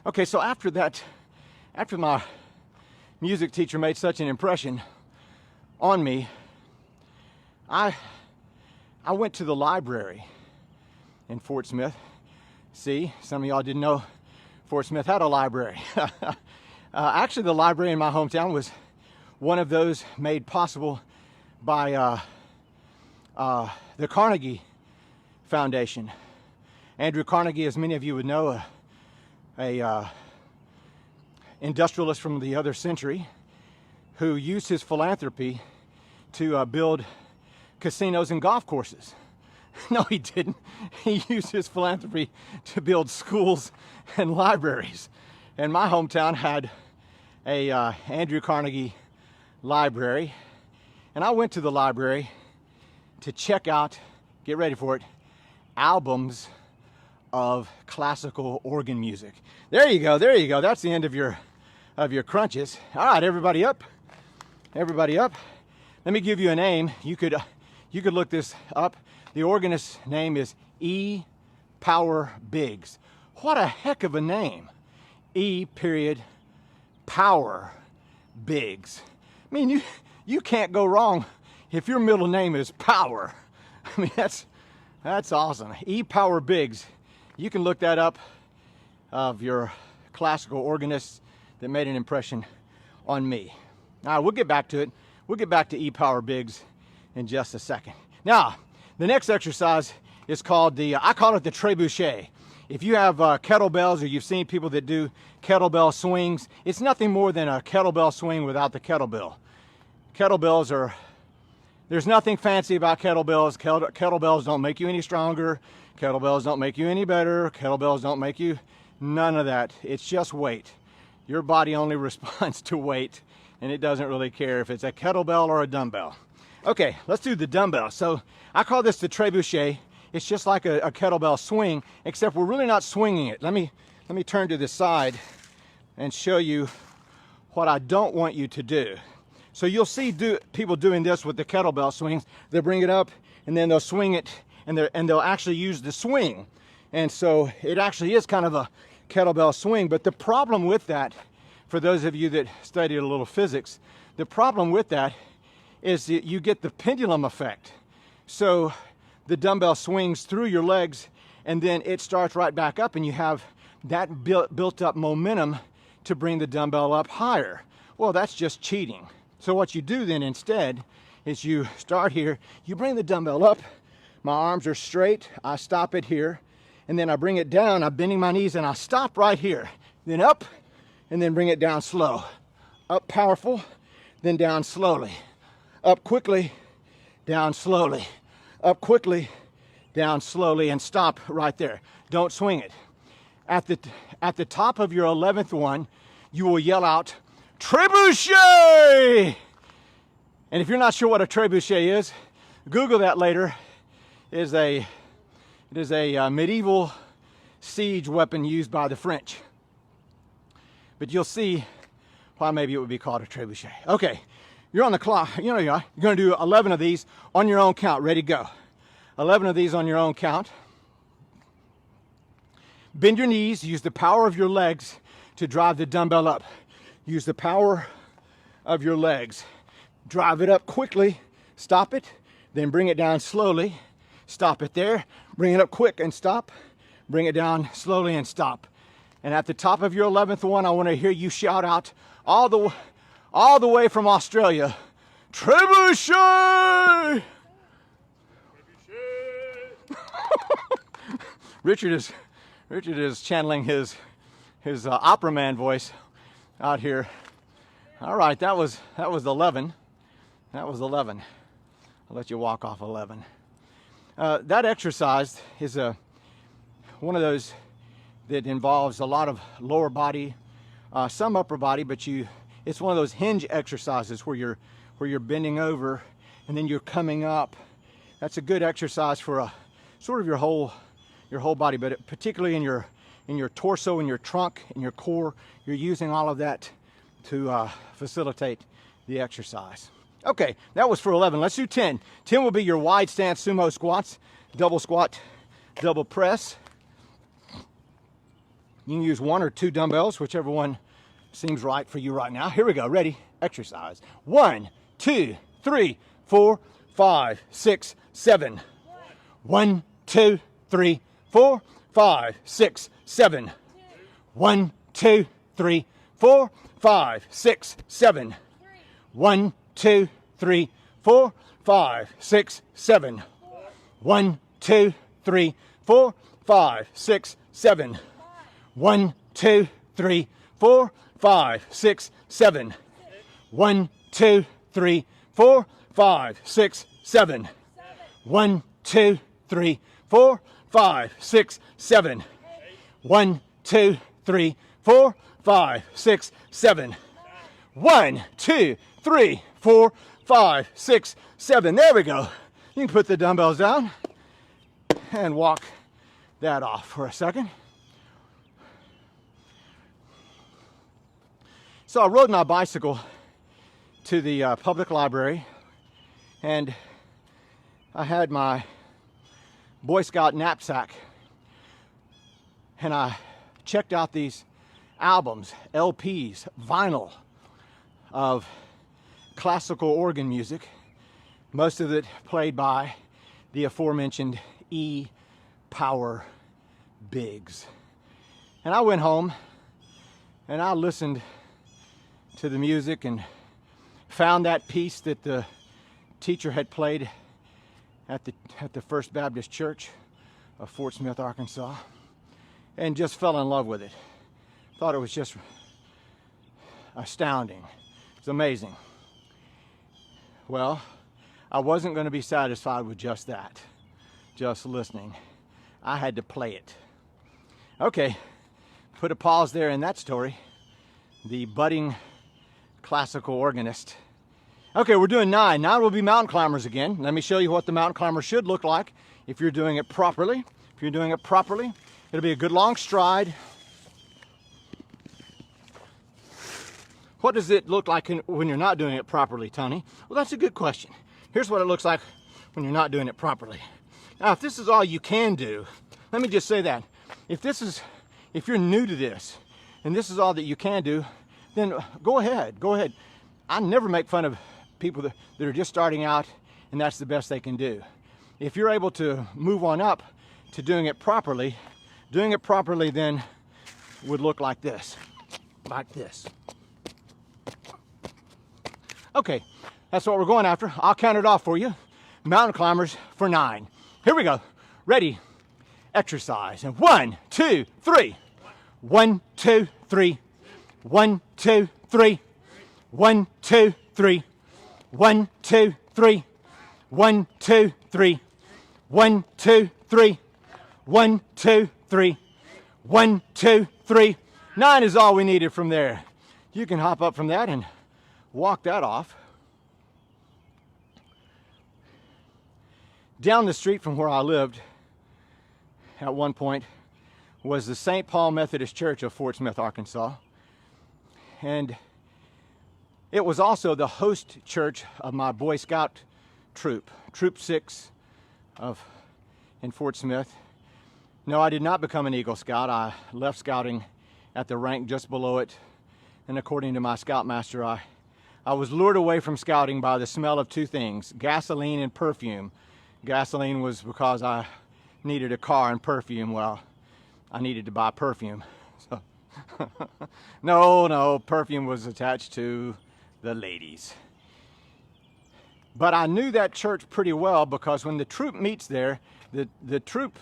Okay, so after my music teacher made such an impression on me, I went to the library in Fort Smith. See, some of y'all didn't know Fort Smith had a library. Actually, the library in my hometown was one of those made possible by the Carnegie Foundation. Andrew Carnegie, as many of you would know, a industrialist from the other century who used his philanthropy to build casinos and golf courses. No, he didn't. He used his philanthropy to build schools and libraries. And my hometown had a Andrew Carnegie library. And I went to the library to check out, get ready for it, albums of classical organ music. There you go, there you go. That's the end of your crunches. All right, everybody up. Everybody up. Let me give you a name. You could look this up. The organist's name is E. Power Biggs. What a heck of a name. E. Power Biggs. I mean, you can't go wrong if your middle name is Power. I mean, that's awesome. E. Power Biggs. You can look that up of your classical organists that made an impression on me. All right, we'll get back to it. We'll get back to E. Power Biggs in just a second. Now, the next exercise is called I call it the trebuchet. If you have kettlebells or you've seen people that do kettlebell swings, it's nothing more than a kettlebell swing without the kettlebell. Kettlebells there's nothing fancy about kettlebells. Kettlebells don't make you any stronger. Kettlebells don't make you any better. Kettlebells don't make you none of that. It's just weight. Your body only responds to weight, and it doesn't really care if it's a kettlebell or a dumbbell. Okay, let's do the dumbbell. So I call this the trebuchet. It's just like a kettlebell swing, except we're really not swinging it. Let me turn to the side and show you what I don't want you to do. So you'll see people doing this with the kettlebell swings. They bring it up and then they'll swing it, and they'll actually use the swing. And so it actually is kind of a kettlebell swing. But the problem with that, for those of you that studied a little physics, the problem with that is that you get the pendulum effect. So the dumbbell swings through your legs and then it starts right back up, and you have that built up momentum to bring the dumbbell up higher. Well, that's just cheating. So what you do then instead is you start here, you bring the dumbbell up, my arms are straight, I stop it here, and then I bring it down, I'm bending my knees, and I stop right here. Then up, and then bring it down slow. Up powerful, then down slowly. Up quickly, down slowly. Up quickly, down slowly, and stop right there. Don't swing it. At the top of your 11th one, you will yell out, trebuchet! And if you're not sure what a trebuchet is, Google that later. It is a medieval siege weapon used by the French. But you'll see why maybe it would be called a trebuchet. Okay, you're on the clock. You know you are. You're going to do 11 of these on your own count. Ready, go. 11 of these on your own count. Bend your knees. Use the power of your legs to drive the dumbbell up. Use the power of your legs. Drive it up quickly. Stop it. Then bring it down slowly. Stop it there. Bring it up quick and stop. Bring it down slowly and stop. And at the top of your 11th one, I want to hear you shout out all the way from Australia, trebuchet! Richard is channeling his opera man voice out here. All right, that was 11. That was 11. I'll let you walk off 11. That exercise is one of those that involves a lot of lower body, some upper body, but it's one of those hinge exercises where you're bending over and then you're coming up. That's a good exercise for sort of your whole body, but particularly in your torso, in your trunk, in your core. You're using all of that to facilitate the exercise. Okay, that was for 11. Let's do 10. 10 will be your wide stance sumo squats, double squat, double press. You can use 1 or 2 dumbbells, whichever one seems right for you right now. Here we go. Ready? Exercise. 1, 2, 3, 4, 5, 6, 7. 1, 2, 3, 4, 5, 6, 7. 1, 2, 3, 4, 5, 6, 7. 1, 2, 3, 4, 5, 6, 7. 1, 2, 3, 4, 5, 6, 7. 1, 2, 3, 4, 5, 6, 7. 1, 2, 3, 4, 5, 6, 7. 1, 2, 3, 4, 5, 6, 7. 1, 2, 3, 4, 5, 6, 7. 1, 2, 3, 4, 5, 6, 7. There we go. You can put the dumbbells down and walk that off for a second. So I rode my bicycle to the public library, and I had my Boy Scout knapsack, and I checked out these albums, LPs, vinyl of classical organ music, most of it played by the aforementioned E. Power Biggs. And I went home and I listened to the music and found that piece that the teacher had played at the First Baptist Church of Fort Smith, Arkansas, and just fell in love with it. Thought it was just astounding. It's amazing. Well, I wasn't going to be satisfied with just that, just listening. I had to play it. Okay, put a pause there in that story. The budding classical organist. Okay, we're doing 9. 9 will be mountain climbers again. Let me show you what the mountain climber should look like if you're doing it properly. If you're doing it properly, it'll be a good long stride. What does it look like when you're not doing it properly, Tony? Well, that's a good question. Here's what it looks like when you're not doing it properly. Now, if this is all you can do, let me just say that. If you're new to this, and this is all that you can do, then go ahead. I never make fun of people that are just starting out and that's the best they can do. If you're able to move on up to doing it properly then would look like this. Like this. Okay, that's what we're going after. I'll count it off for you. Mountain climbers for 9. Here we go. Ready? Exercise. And 1, 2, 3. 1, 2, 3. 1, 2, 3. 1, 2, 3. 1, 2, 3. 1, 2, 3. 1, 2, 3. 1, 2, 3. 1, 2, 3. 9 is all we needed from there. You can hop up from that and walk that off. Down the street from where I lived at one point was the St. Paul Methodist Church of Fort Smith, Arkansas. And it was also the host church of my Boy Scout troop, Troop 6 in Fort Smith. No, I did not become an Eagle Scout. I left scouting at the rank just below it. And according to my scoutmaster, I was lured away from scouting by the smell of 2 things, gasoline and perfume. Gasoline was because I needed a car, and perfume, well, I needed to buy perfume. So no, perfume was attached to the ladies. But I knew that church pretty well because when the troop meets there, the troop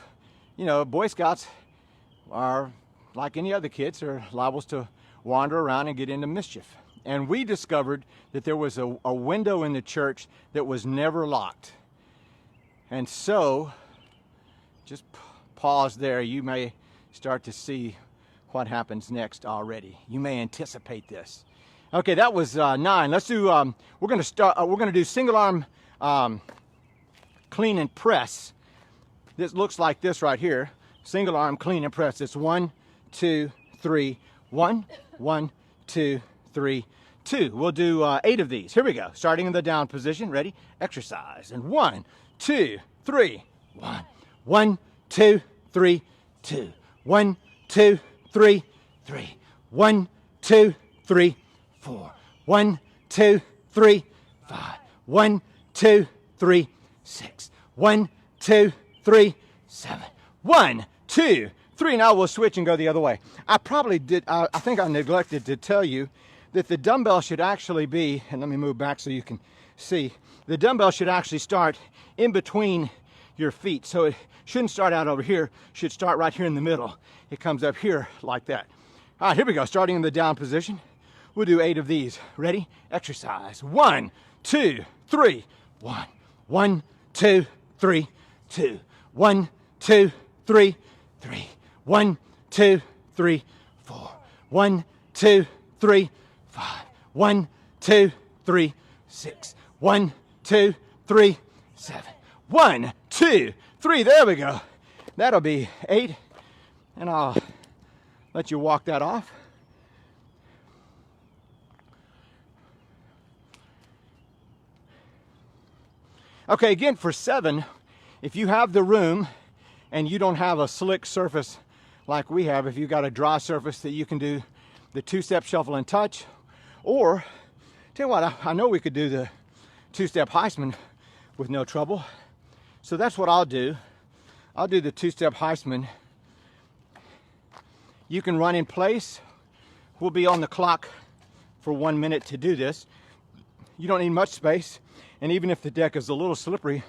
you know, Boy Scouts are like any other kids, are liable to wander around and get into mischief. And we discovered that there was a window in the church that was never locked. And so, just pause there. You may start to see what happens next already. You may anticipate this. Okay, that was 9. Let's do. We're going to start. We're going to do single arm clean and press. This looks like this right here. Single arm clean and press. It's 1, 2, 3, 1, 1, 2, 3, 2. We'll do 8 of these. Here we go. Starting in the down position. Ready? Exercise. And 1, 2, 3. 1, 1, 2, 3, 2. 1, 2, 3, 3. 1, 2, 3, 4. 1, 2, 3, 5. 1, 2, 3, 6. 1, 2, 3, 7. 1, 2, 3. Now we'll switch and go the other way. I probably did, I think I neglected to tell you that the dumbbell should actually be, and let me move back so you can see, the dumbbell should actually start in between your feet. So it shouldn't start out over here, should start right here in the middle. It comes up here like that. All right, here we go. Starting in the down position. We'll do 8 of these. Ready? Exercise. 1, 2, 3. 1, 1, 2, 3, 2. 1, 2, 3, 3. 1, 2, 3, 4. 1, 2, 3, 5. 1, 2, 3, 6. 1, 2, 3, 7. 1, 2, 3. There we go. That'll be 8. And I'll let you walk that off. Okay, again for 7, if you have the room and you don't have a slick surface like we have, if you've got a dry surface that you can do the 2-step shuffle and touch, or tell you what, I know we could do the 2-step Heisman with no trouble. So that's what I'll do. I'll do the 2-step Heisman. You can run in place. We'll be on the clock for 1 minute to do this. You don't need much space. And even if the deck is a little slippery,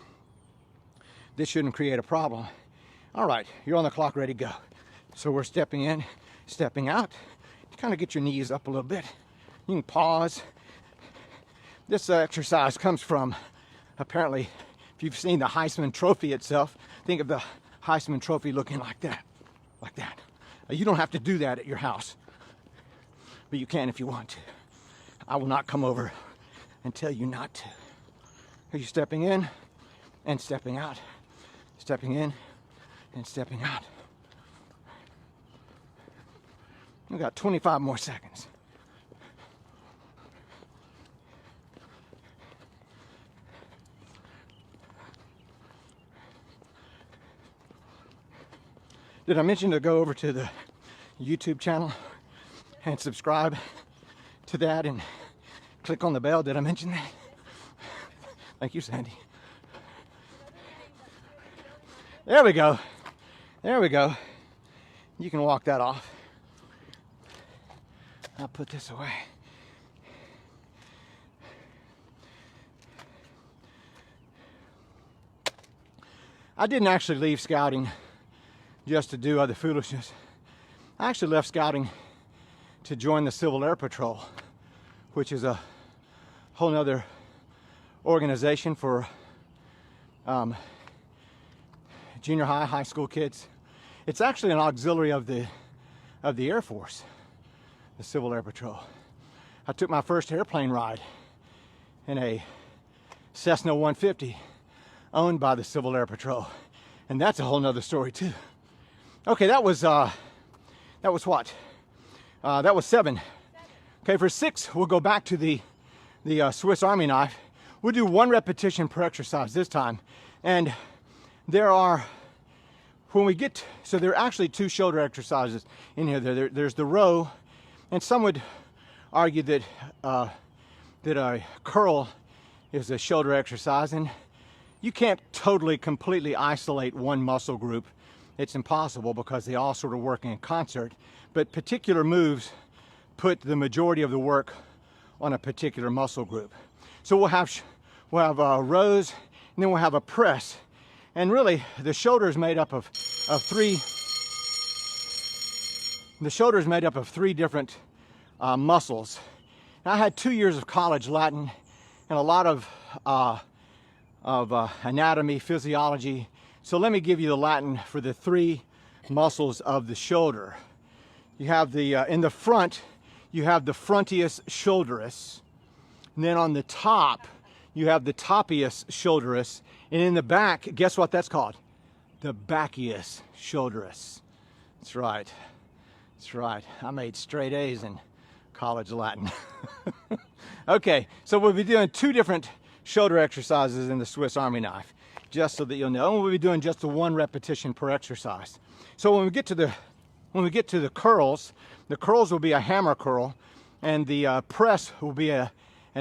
this shouldn't create a problem. All right, you're on the clock, ready to go. So we're stepping in, stepping out. Kind of get your knees up a little bit. You can pause. This exercise comes from, apparently, if you've seen the Heisman Trophy itself, think of the Heisman Trophy looking like that, like that. You don't have to do that at your house, but you can if you want to. I will not come over and tell you not to. Are you stepping in and stepping out? Stepping in and stepping out. We've got 25 more seconds. Did I mention to go over to the YouTube channel and subscribe to that and click on the bell? Did I mention that? Thank you, Sandy. There we go. There we go. You can walk that off. I'll put this away. I didn't actually leave scouting just to do other foolishness. I actually left scouting to join the Civil Air Patrol, which is a whole nother organization for junior high, high school kids. It's actually an auxiliary of the Air Force, the Civil Air Patrol. I took my first airplane ride in a Cessna 150 owned by the Civil Air Patrol, and that's a whole nother story too. Okay, that was what? That was 7. Okay, for 6, we'll go back to the Swiss Army knife. We'll do 1 repetition per exercise this time. And there are, when we get, so there are actually 2 shoulder exercises in here. There's the row, and some would argue that that a curl is a shoulder exercise, and you can't totally, completely isolate one muscle group. It's impossible because they all sort of work in concert. But particular moves put the majority of the work on a particular muscle group. So we'll have rows, and then we'll have a press. And really, the shoulder is made up of three. The shoulder is made up of three different muscles. I had 2 years of college Latin and a lot of anatomy, physiology. So let me give you the Latin for the three muscles of the shoulder. You have the in the front, you have the frontius shoulderis, and then on the top, you have the toppius shoulderis, and in the back, guess what that's called? The bacchius shoulderis. That's right. That's right. I made straight A's in college Latin. Okay, so we'll be doing 2 different shoulder exercises in the Swiss Army knife, just so that you'll know. And we'll be doing just the 1 repetition per exercise. So when we get to the curls will be a hammer curl, and the press will be an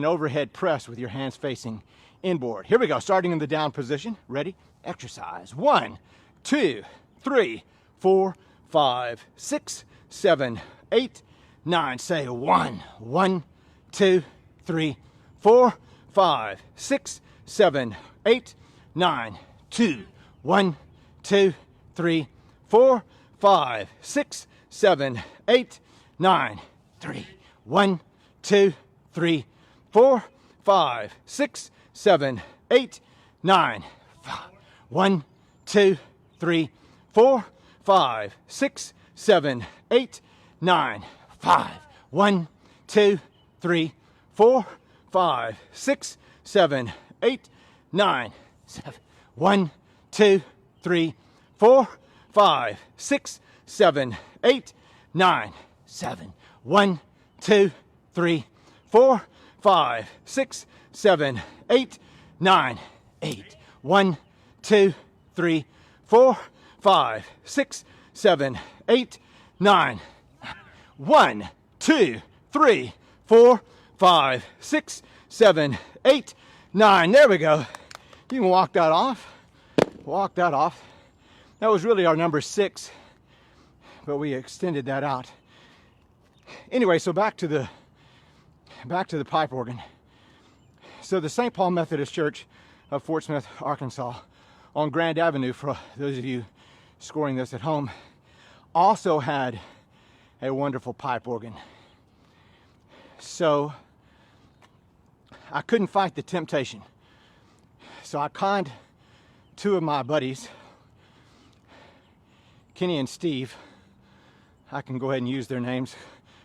overhead press with your hands facing inboard. Here we go, starting in the down position. Ready? Exercise. 1, 2, 3, 4, 5, 6, 7, 8, 9. Say 1, 1, 2, 3, 4, 5, 6, 7, 8, 9. 2, 1, 2, 3, 4, 5, 6, 7, 8, 9. 3, 1, 2, 3, 4, 5, 6, 7, 8, 9. 1, 2, 3, 4, 5, 6, 7, 8, 9. 5, 1, 2, 3, 4, 5, 6, 7, 8, 9. 7, 1, 2, 3, 4, 5, 6, 7, 8, 9. 7, 1, 2, 3, 4, 5, 6, 7, 8, 9. 8, 1, 2, 3, 4, 5, 6, 7, 8, 9. 1, 2, 3, 4, 5, 6, 7, 8, 9. There we go. You can walk that off. Walk that off. That was really our number 6, but we extended that out. Anyway, so back to the pipe organ. So the St. Paul Methodist Church of Fort Smith, Arkansas, on Grand Avenue, for those of you scoring this at home, also had a wonderful pipe organ. So I couldn't fight the temptation. So I conned 2 of my buddies, Kenny and Steve. I can go ahead and use their names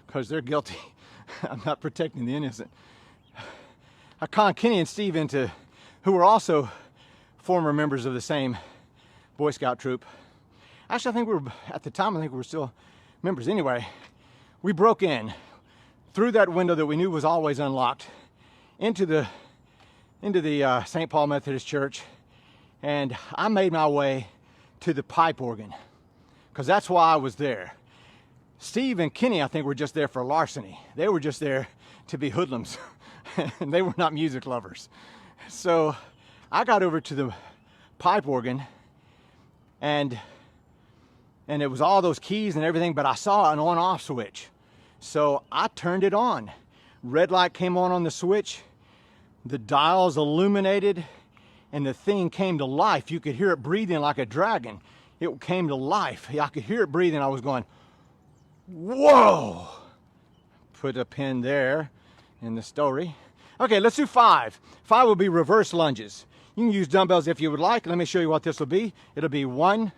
because they're guilty. I'm not protecting the innocent. I conned Kenny and Steve into, who were also former members of the same Boy Scout troop. Actually, I think we were, at the time, I think we were still members. Anyway, we broke in through that window that we knew was always unlocked into the St. Paul Methodist Church, and I made my way to the pipe organ because that's why I was there. Steve and Kenny, I think, were just there for larceny. They were just there to be hoodlums, and they were not music lovers. So I got over to the pipe organ, and it was all those keys and everything, but I saw an on-off switch. So I turned it on. Red light came on the switch. The dials illuminated, and the thing came to life. You could hear it breathing like a dragon. It came to life. I could hear it breathing. I was going, whoa! Put a pin there in the story. Okay, let's do 5. 5 will be reverse lunges. You can use dumbbells if you would like. Let me show you what this will be. It'll be 1,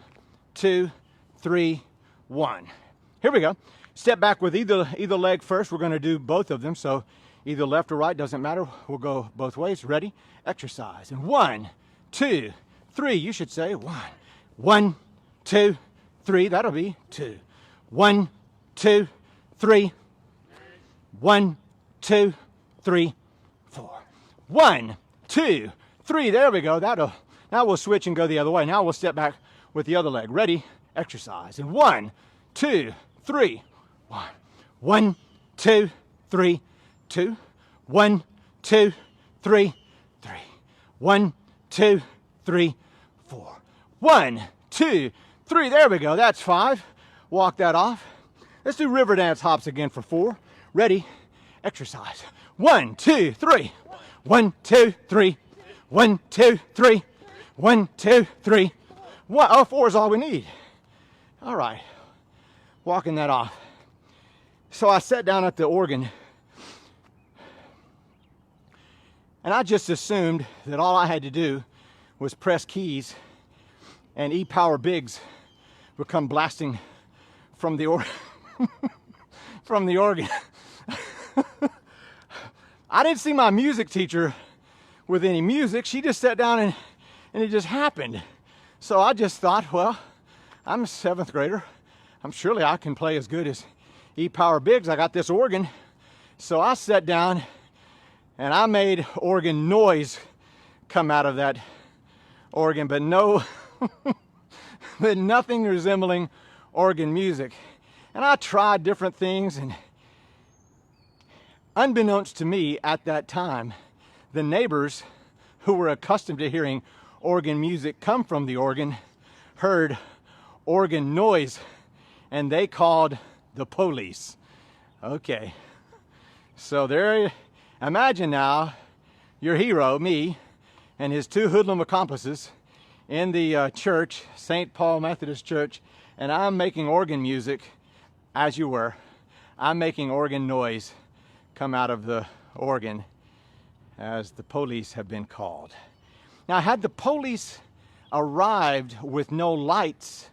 2, 3, 1. Here we go. Step back with either leg first. We're going to do both of them, so either left or right, doesn't matter. We'll go both ways. Ready? Exercise. And 1, 2, 3. You should say 1. 1, 2, 3. That'll be 2. 1, 2, 3. 1, 2, 3, 4. 1, 2, 3. There we go. Now we'll switch and go the other way. Now we'll step back with the other leg. Ready? Exercise. And 1, 2, 3. 1, 1, 2, 3, 2. 1, 2, 3, 3. 1, 2, 3, 4. 1, 2, 3. There we go. That's 5. Walk that off. Let's do river dance hops again for 4. Ready? Exercise. 1, 2, 3. 1, 2, 3. 1, 2, 3. 1, 2, 3. What? Oh, 4 is all we need. All right. Walking that off. So I sat down at the organ, and I just assumed that all I had to do was press keys and E-Power Bigs would come blasting from the from the organ. I didn't see my music teacher with any music. She just sat down and it just happened. So I just thought, well, I'm a 7th grader. Surely I can play as good as E-Power Biggs. I got this organ. So I sat down and I made organ noise come out of that organ, but no, but nothing resembling organ music. And I tried different things, and unbeknownst to me at that time, the neighbors who were accustomed to hearing organ music come from the organ heard organ noise, and they called the police. Okay, so there, imagine now your hero, me, and his 2 hoodlum accomplices in the church, St. Paul Methodist Church, and I'm making organ music, as you were. I'm making organ noise come out of the organ as the police have been called. Now, had the police arrived with no lights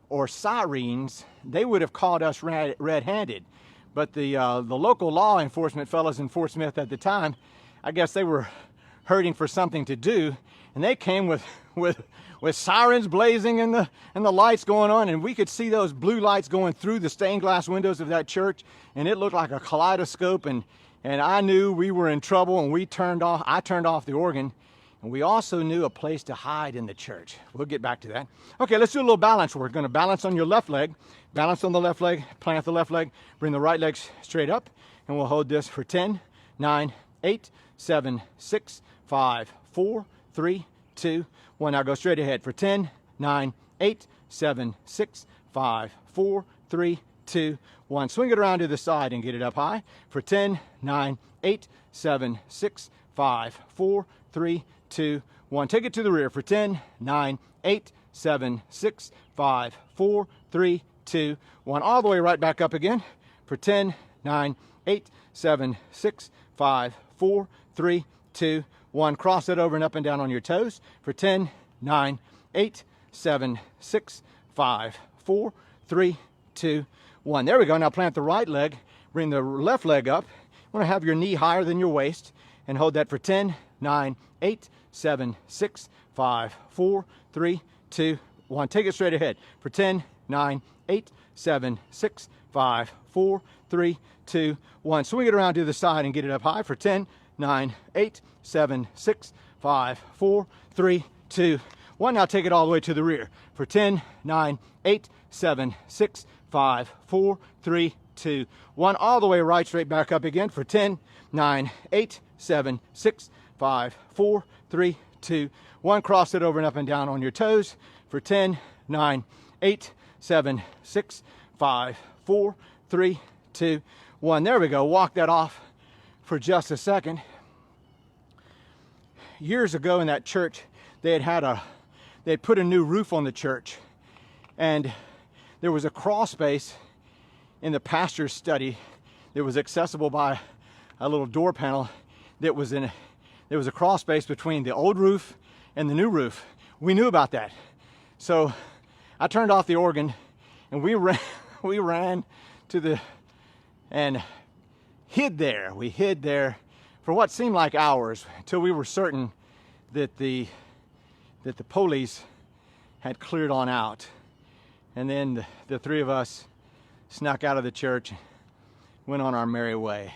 or sirens, they would have caught us red-handed. But the local law enforcement fellows in Fort Smith at the time, I guess they were hurting for something to do, and they came with sirens blazing and the lights going on, and we could see those blue lights going through the stained glass windows of that church, and it looked like a kaleidoscope, and I knew we were in trouble, and I turned off the organ, and we also knew a place to hide in the church. We'll get back to that. Okay, let's do a little balance. We're going to balance on your left leg, balance on the left leg, plant the left leg, bring the right leg straight up, and we'll hold this for 10, 9, 8, 7, 6, 5, 4, 3, 2, 1. Now go straight ahead for 10, 9, 8, 7, 6, 5, 4, 3, 2, 1. Swing it around to the side and get it up high for 10, 9, 8, 7, 6, 5, 4, 3, 2, 1. Take it to the rear for 10, 9, 8, 7, 6, 5, 4, 3, 2, 1. All the way right back up again for 10, 9, 8, 7, 6, 5, 4, 3, 2, 1. Cross it over and up and down on your toes for 10, 9, 8, 7, 6, 5, 4, 3, 2, 1. There we go. Now plant the right leg. Bring the left leg up. You want to have your knee higher than your waist and hold that for 10, 9, 8, 7, 6, 5, 4, 3, 2, 1. Take it straight ahead for 10, 9, 8, 7, 6, 5, 4, 3, 2, 1. Swing it around to the side and get it up high for 10, 9, 8, 7, 6, 5, 4, 3, 2, 1. Now take it all the way to the rear for 10, 9, 8, 7, 6, 5, 4, 3, 2, 1. All the way right straight back up again for 10, 9, 8, 7, 6, 5, 4, 3, 2, 1. Cross it over and up and down on your toes for 10, 9, 8, 7, 6, 5, 4, 3, 2, 1. There we go. Walk that off for just a second. Years ago in that church, they had put a new roof on the church, and there was a crawl space in the pastor's study that was accessible by a little door panel that was in. There was a crawl space between the old roof and the new roof. We knew about that, so I turned off the organ, and we ran to the and hid there. We hid there for what seemed like hours until we were certain that the police had cleared on out. And then the 3 of us snuck out of the church, went on our merry way.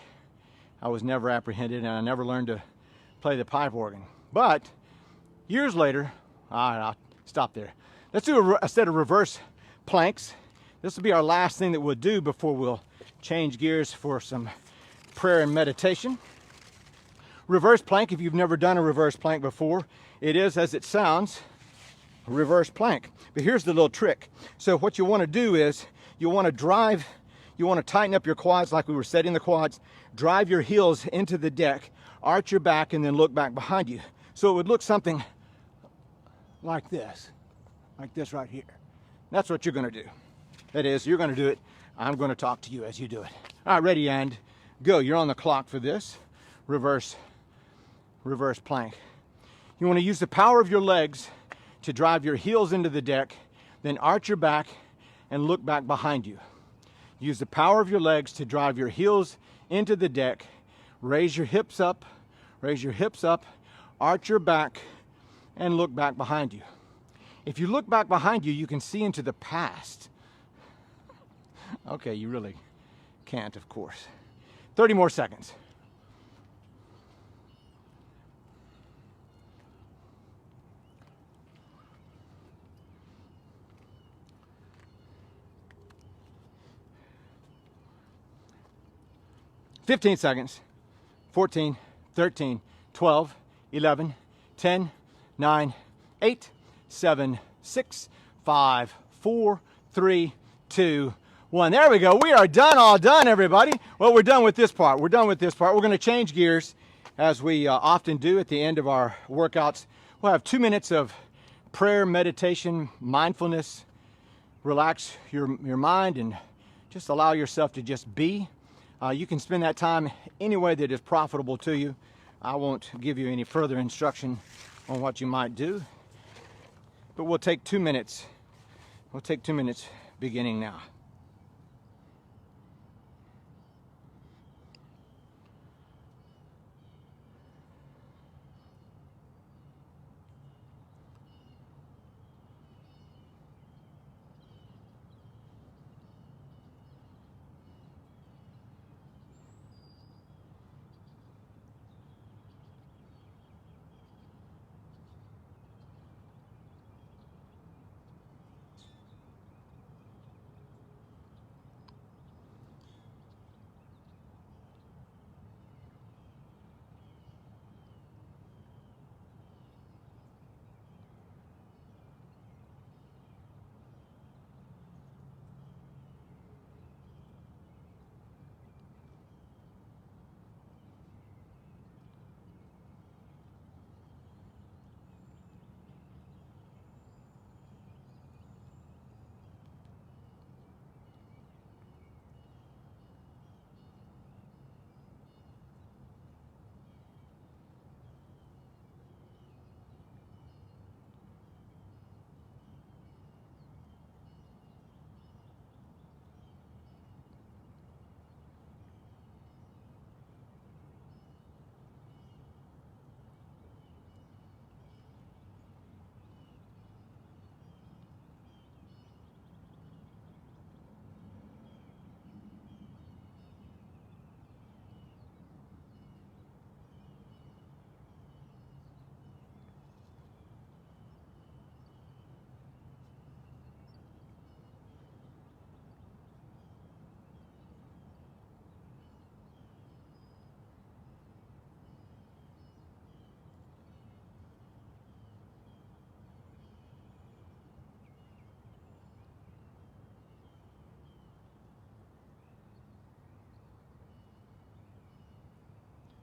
I was never apprehended, and I never learned to play the pipe organ. But years later, I'll stop there. Let's do a set of reverse planks. This will be our last thing that we'll do before we'll change gears for some prayer and meditation. Reverse plank, if you've never done a reverse plank before, it is, as it sounds, a reverse plank. But here's the little trick. So what you want to do is you want to tighten up your quads like we were setting the quads, drive your heels into the deck, arch your back, and then look back behind you. So it would look something like this right here. That's what you're going to do. That is, you're going to do it. I'm going to talk to you as you do it. All right, ready and go. You're on the clock for this. Reverse plank. You want to use the power of your legs to drive your heels into the deck, then arch your back and look back behind you. Use the power of your legs to drive your heels into the deck. Raise your hips up, arch your back, and look back behind you. If you look back behind you, you can see into the past. Okay, you really can't, of course. 30 more seconds. "15 seconds. 14, 13, 12, 11, 10, 9, 8, 7, 6, 5, 4, 3, 2, 1. There we go. We are done, all done, everybody. Well, we're done with this part. We're going to change gears, as we often do at the end of our workouts. We'll have 2 minutes of prayer, meditation, mindfulness. Relax your mind and just allow yourself to just be. You can spend that time any way that is profitable to you. I won't give you any further instruction on what you might do, but we'll take 2 minutes. We'll take 2 minutes beginning now.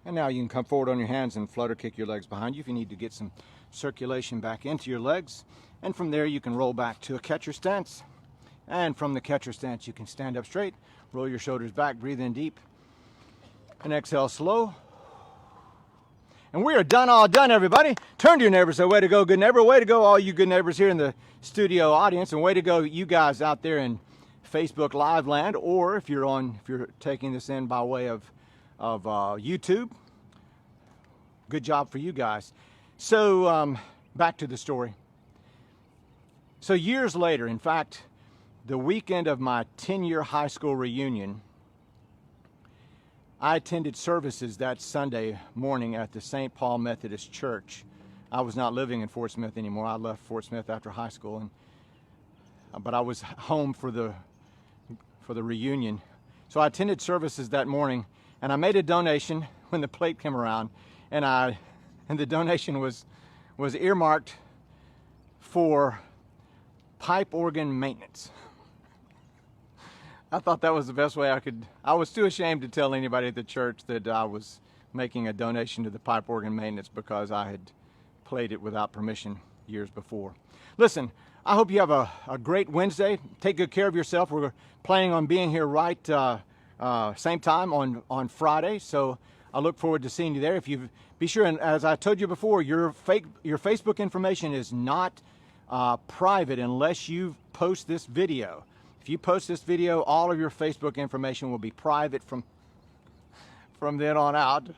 And now you can come forward on your hands and flutter kick your legs behind you if you need to get some circulation back into your legs. And from there you can roll back to a catcher stance. And from the catcher stance you can stand up straight, roll your shoulders back, breathe in deep, and exhale slow. And we are done, all done, everybody. Turn to your neighbors, say, way to go, good neighbor. Way to go, all you good neighbors here in the studio audience, and way to go, you guys out there in Facebook Live land, or if you're taking this in by way of YouTube. Good job for you guys. So back to the story. So years later, in fact, the weekend of my 10-year high school reunion, I attended services that Sunday morning at the St. Paul Methodist Church. I was not living in Fort Smith anymore. I left Fort Smith after high school, but I was home for the reunion. So I attended services that morning, and I made a donation when the plate came around, and the donation was earmarked for pipe organ maintenance. I thought that was the best way I was too ashamed to tell anybody at the church that I was making a donation to the pipe organ maintenance because I had played it without permission years before. Listen, I hope you have a great Wednesday. Take good care of yourself. We're planning on being here right same time on Friday, so I look forward to seeing you there. If you be sure, and as I told you before, your Facebook information is not private unless you post this video. If you post this video, all of your Facebook information will be private from then on out.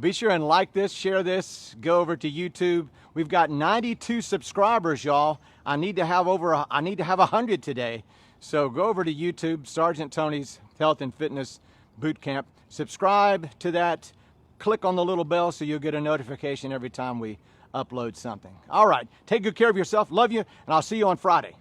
Be sure and like this, share this, go over to YouTube. We've got 92 subscribers, y'all. I need to have 100 today. So go over to YouTube, Sergeant Tony's Health and Fitness Boot Camp. Subscribe to that. Click on the little bell so you'll get a notification every time we upload something. All right, take good care of yourself. Love you, and I'll see you on Friday.